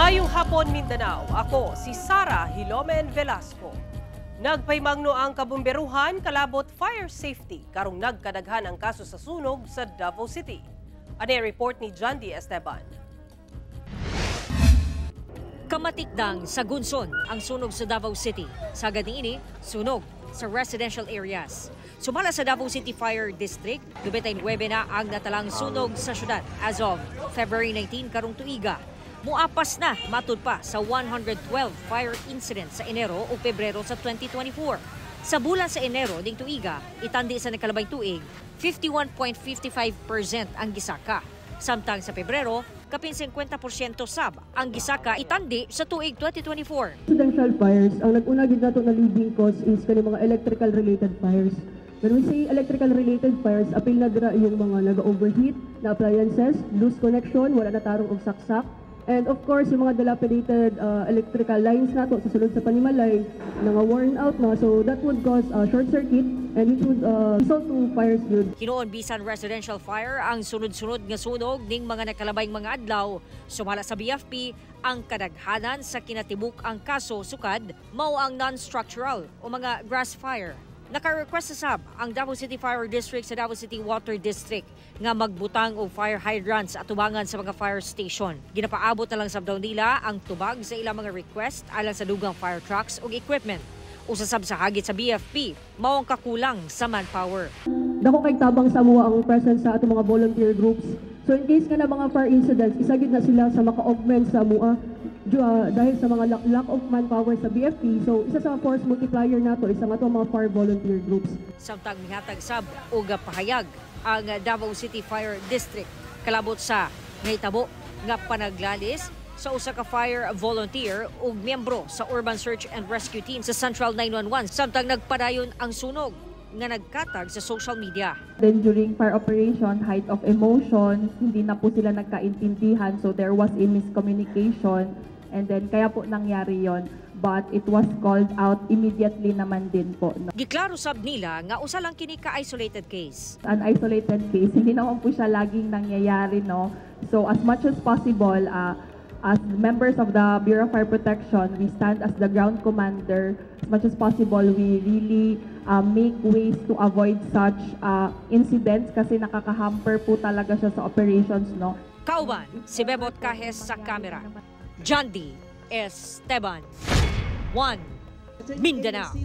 Mayong hapon, Mindanao. Ako si Sara Hilomen Velasco. Nagpaymangno ang kabumberuhan kalabot fire safety karong nagkadaghan ang kaso sa sunog sa Davao City. Ano report ni John D. Esteban. Kamatikdang sa Gunson ang sunog sa Davao City. Sagad niini, sunog sa residential areas. Sumala sa Davao City Fire District, 29 na ang natalang sunog sa syudad as of February 19 karong tuiga. Muapas na matud pa sa 112 fire incidents sa Enero o Pebrero sa 2024. Sa bulan sa Enero ding tuiga, itandi sa nakalabay tuig, 51.55% ang gisaka. Samtang sa Pebrero, kapin 50% sab ang gisaka itandi sa tuig 2024. Residential fires, ang nag-una gid nato na leading cause is kani mga electrical related fires. When we say electrical related fires, apil na dira yung mga naga-overheat na appliances, loose connection, wala na tarong og saksak. And of course, yung mga dilapidated electrical lines nato sa sulod sa Panimalay, nga worn out na, so that would cause short circuit and it would result to fires good. Hinoon bisan residential fire ang sunod-sunod nga sunog ning mga nakalabayng mga adlaw. Sumala sa BFP, ang kadaghanan sa kinatibuk ang kaso sukad mao ang non-structural o mga grass fire. Naka-request sa sab ang Davao City Fire District sa Davao City Water District nga magbutang og fire hydrants at tubangan sa mga fire station. Ginapaabot na lang sab daw nila ang tubag sa ilang mga request alang sa dugang fire trucks ug equipment. Usasab sa hagit sa BFP, mao ang kakulang sa manpower. Dako kay tabang sa mua ang presence sa atong mga volunteer groups. So in case nga na mga fire incidents, isagid na sila sa maka-augment sa mua dahil sa mga lack of manpower sa BFP. So isa sa force multiplier nato isa nga to mga fire volunteer groups. Samtang mihatag sab og pahayag ang Davao City Fire District kalabot sa nahitabo nga panaglalis sa usa ka fire volunteer ug miyembro sa Urban Search and Rescue Team sa Central 911 samtang nagpadayon ang sunog nga nagkatag sa social media. Then during fire operation, height of emotion, hindi na po sila nagkaintindihan, so there was a miscommunication and then kaya po nangyari yon. But it was called out immediately naman din po. No? Giklaro sab nila nga usa lang kini ka isolated case. An isolated case, hindi naman po siya laging nangyayari, no? So as much as possible, as members of the Bureau of Fire Protection, we stand as the ground commander. As much as possible, we really make ways to avoid such incidents kasi nakakahamper po talaga siya sa operations, no? Kauban, si Bebot Kahes sa camera. John D. Esteban, 1 Mindanao.